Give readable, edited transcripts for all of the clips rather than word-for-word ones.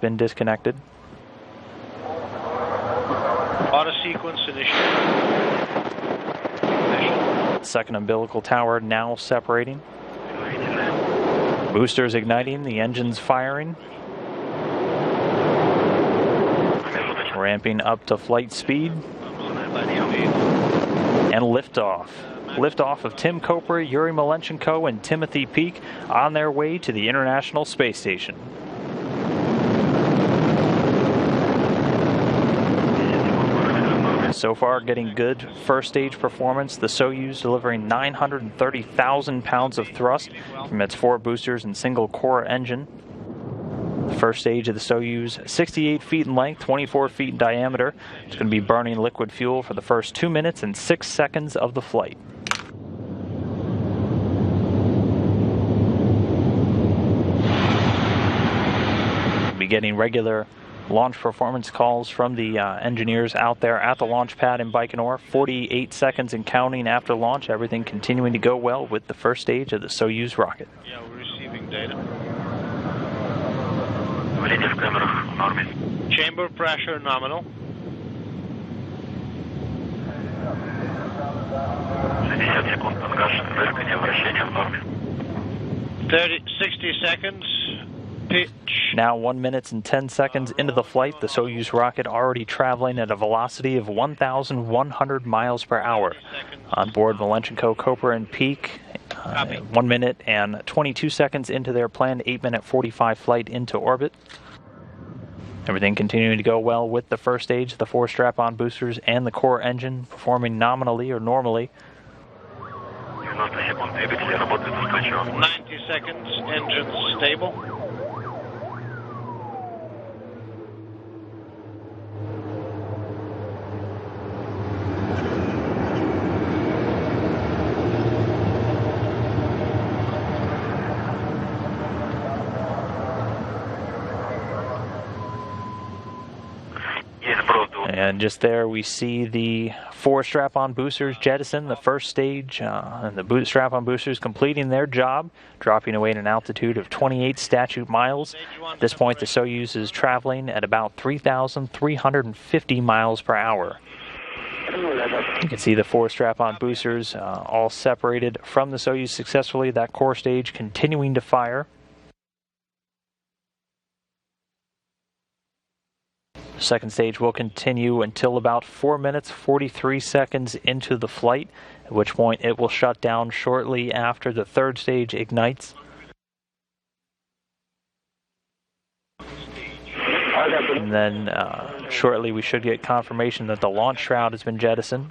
been disconnected. Auto sequence initiated. Second umbilical tower now separating. Boosters igniting, the engines firing. Ramping up to flight speed. And liftoff. Liftoff of Tim Kopra, Yuri Malenchenko, and Timothy Peake on their way to the International Space Station. So far, getting good first stage performance. The Soyuz delivering 930,000 pounds of thrust from its 4 boosters and single core engine. The first stage of the Soyuz, 68 feet in length, 24 feet in diameter. It's going to be burning liquid fuel for the first 2 minutes and 6 seconds of the flight. We'll be getting regular launch performance calls from the engineers out there at the launch pad in Baikonur. 48 seconds and counting after launch. Everything continuing to go well with the first stage of the Soyuz rocket. Yeah, we're receiving data. Chamber pressure nominal. 60 seconds. Pitch. Now 1 minute and 10 seconds into the flight, the Soyuz rocket already traveling at a velocity of 1,100 miles per hour. On board Malenchenko, Kopra, and Peake, 1 minute and 22 seconds into their planned 8-minute 45 flight into orbit. Everything continuing to go well with the first stage, the 4 strap-on boosters and the core engine performing nominally or normally. 90 seconds, engines stable. And just there we see the 4 strap-on boosters jettison the first stage, and the strap-on boosters completing their job, dropping away at an altitude of 28 statute miles. At this point, the Soyuz is traveling at about 3,350 miles per hour. You can see the 4 strap-on boosters all separated from the Soyuz successfully. That core stage continuing to fire. Second stage will continue until about 4 minutes, 43 seconds into the flight, at which point it will shut down shortly after the third stage ignites. And then shortly we should get confirmation that the launch shroud has been jettisoned.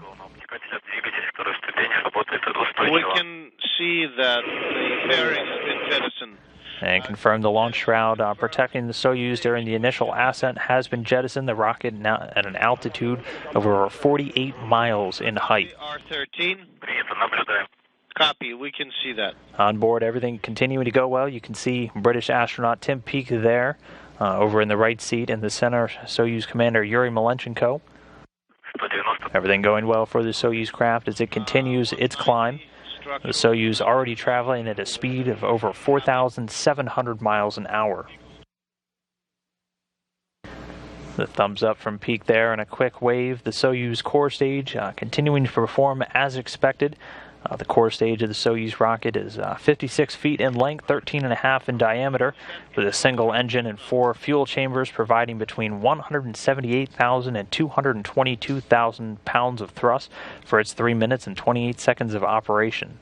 We can see that the fairing has been jettisoned. And confirm the launch shroud protecting the Soyuz during the initial ascent has been jettisoned. The rocket now at an altitude of over 48 miles in height. R13. Copy, we can see that. On board, everything continuing to go well. You can see British astronaut Tim Peake there, over in the right seat. In the center, Soyuz commander Yuri Malenchenko. Everything going well for the Soyuz craft as it continues its climb. The Soyuz already traveling at a speed of over 4,700 miles an hour. The thumbs up from Peake there and a quick wave. The Soyuz core stage continuing to perform as expected. The core stage of the Soyuz rocket is 56 feet in length, 13.5 in diameter, with a single engine and 4 fuel chambers providing between 178,000 and 222,000 pounds of thrust for its 3 minutes and 28 seconds of operation.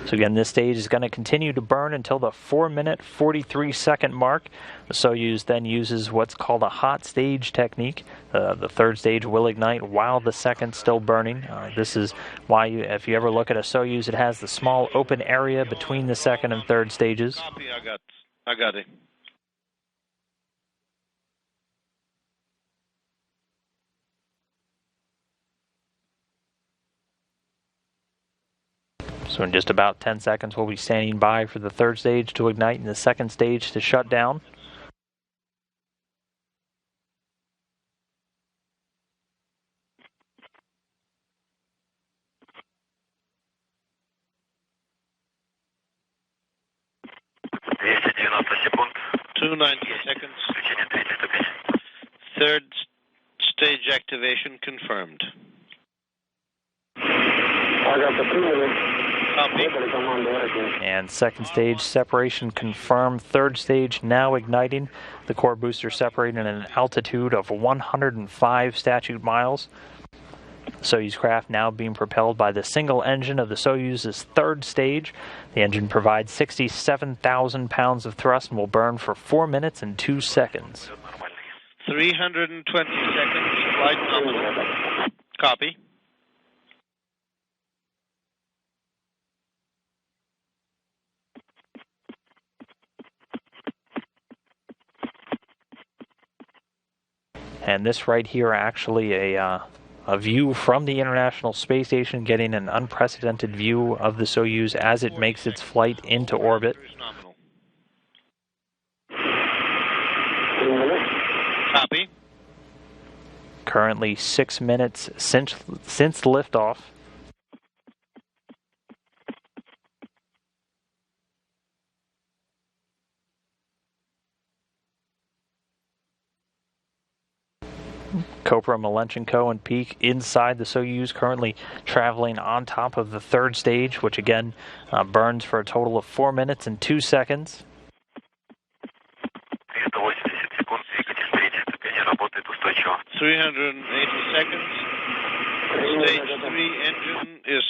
So again, this stage is going to continue to burn until the 4-minute, 43-second mark. The Soyuz then uses what's called a hot stage technique. The third stage will ignite while the second's still burning. This is why, if you ever look at a Soyuz, it has the small open area between the second and third stages. Copy, I got it. So in just about 10 seconds, we'll be standing by for the third stage to ignite and the second stage to shut down. 290 seconds. Third stage activation confirmed. Copy. And second stage separation confirmed. Third stage now igniting. The core booster separating at an altitude of 105 statute miles. The Soyuz craft now being propelled by the single engine of the Soyuz's third stage. The engine provides 67,000 pounds of thrust and will burn for 4 minutes and 2 seconds. 320 seconds, flight nominal. Copy. And this right here actually a view from the International Space Station, getting an unprecedented view of the Soyuz as it makes its flight into orbit. Copy. Currently 6 minutes since liftoff. Kopra, Malenchenko, and Peake inside the Soyuz, currently traveling on top of the third stage, which again burns for a total of 4 minutes and 2 seconds. 380 seconds. Stage 3 engine is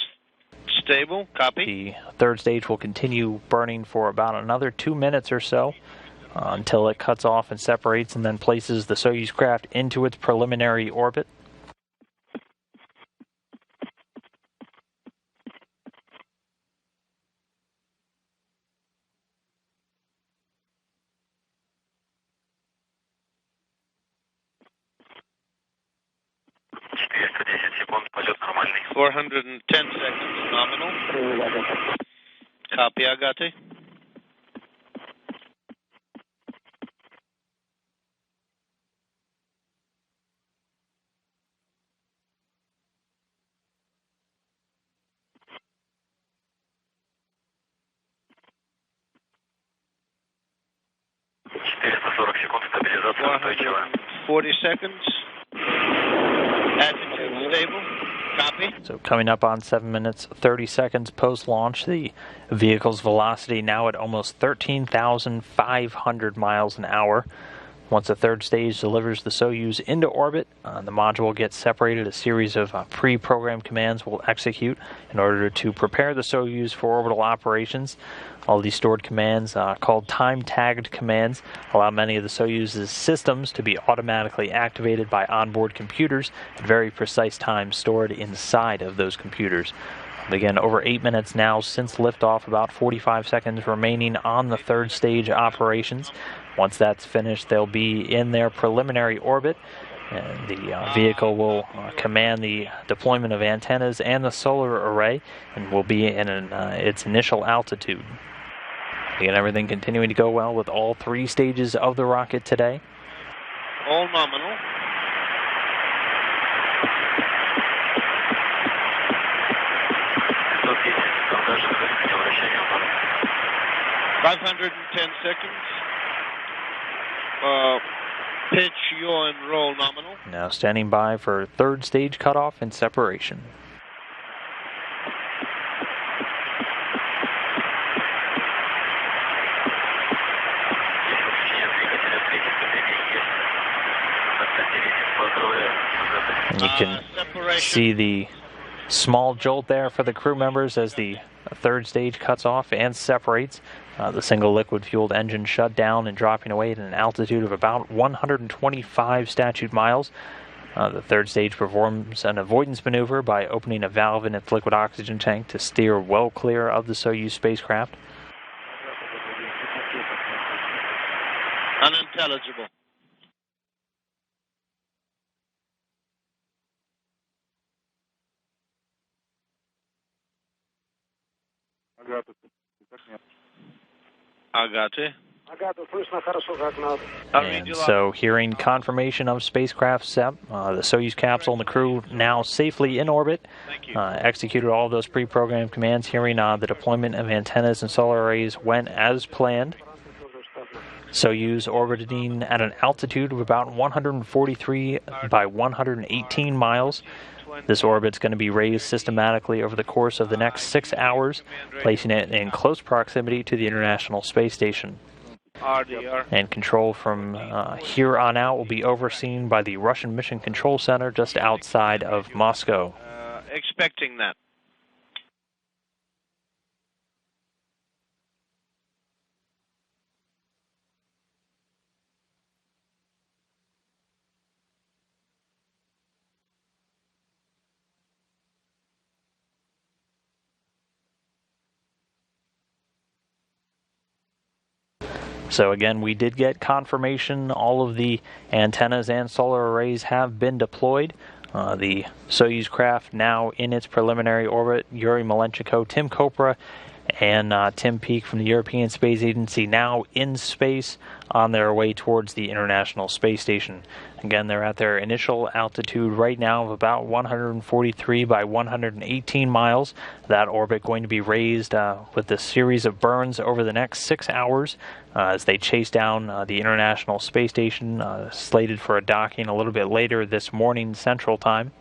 stable. Copy. The third stage will continue burning for about another 2 minutes or so until it cuts off and separates and then places the Soyuz craft into its preliminary orbit. – 410 seconds nominal. Copy, Agate. – 40 seconds. Attitude stable. Copy. So coming up on 7 minutes, 30 seconds post-launch, the vehicle's velocity now at almost 13,500 miles an hour. Once the third stage delivers the Soyuz into orbit, the module gets separated. A series of pre-programmed commands will execute in order to prepare the Soyuz for orbital operations. All these stored commands, called time-tagged commands, allow many of the Soyuz's systems to be automatically activated by onboard computers at very precise times stored inside of those computers. Again, over 8 minutes now since liftoff, about 45 seconds remaining on the third stage operations. Once that's finished, they'll be in their preliminary orbit, and the vehicle will command the deployment of antennas and the solar array, and will be in its initial altitude. Again, everything continuing to go well with all 3 stages of the rocket today. All nominal. – 510 seconds. Pitch, yaw, and roll nominal. Now standing by for third stage cutoff and separation. And you can see the small jolt there for the crew members as the third stage cuts off and separates. The single liquid-fueled engine shut down and dropping away at an altitude of about 125 statute miles. The third stage performs an avoidance maneuver by opening a valve in its liquid oxygen tank to steer well clear of the Soyuz spacecraft. Unintelligible. Agate. And so hearing confirmation of spacecraft SEP, the Soyuz capsule and the crew now safely in orbit, executed all of those pre-programmed commands. Hearing the deployment of antennas and solar arrays went as planned. Soyuz orbiting at an altitude of about 143 by 118 miles. This orbit's going to be raised systematically over the course of the next 6 hours, placing it in close proximity to the International Space Station. And control from here on out will be overseen by the Russian Mission Control Center just outside of Moscow. Expecting that. So again, we did get confirmation all of the antennas and solar arrays have been deployed. The Soyuz craft now in its preliminary orbit. Yuri Malenchenko, Tim Kopra, and Tim Peake from the European Space Agency now in space on their way towards the International Space Station. Again, they're at their initial altitude right now of about 143 by 118 miles. That orbit going to be raised with a series of burns over the next 6 hours as they chase down the International Space Station, slated for a docking a little bit later this morning Central Time.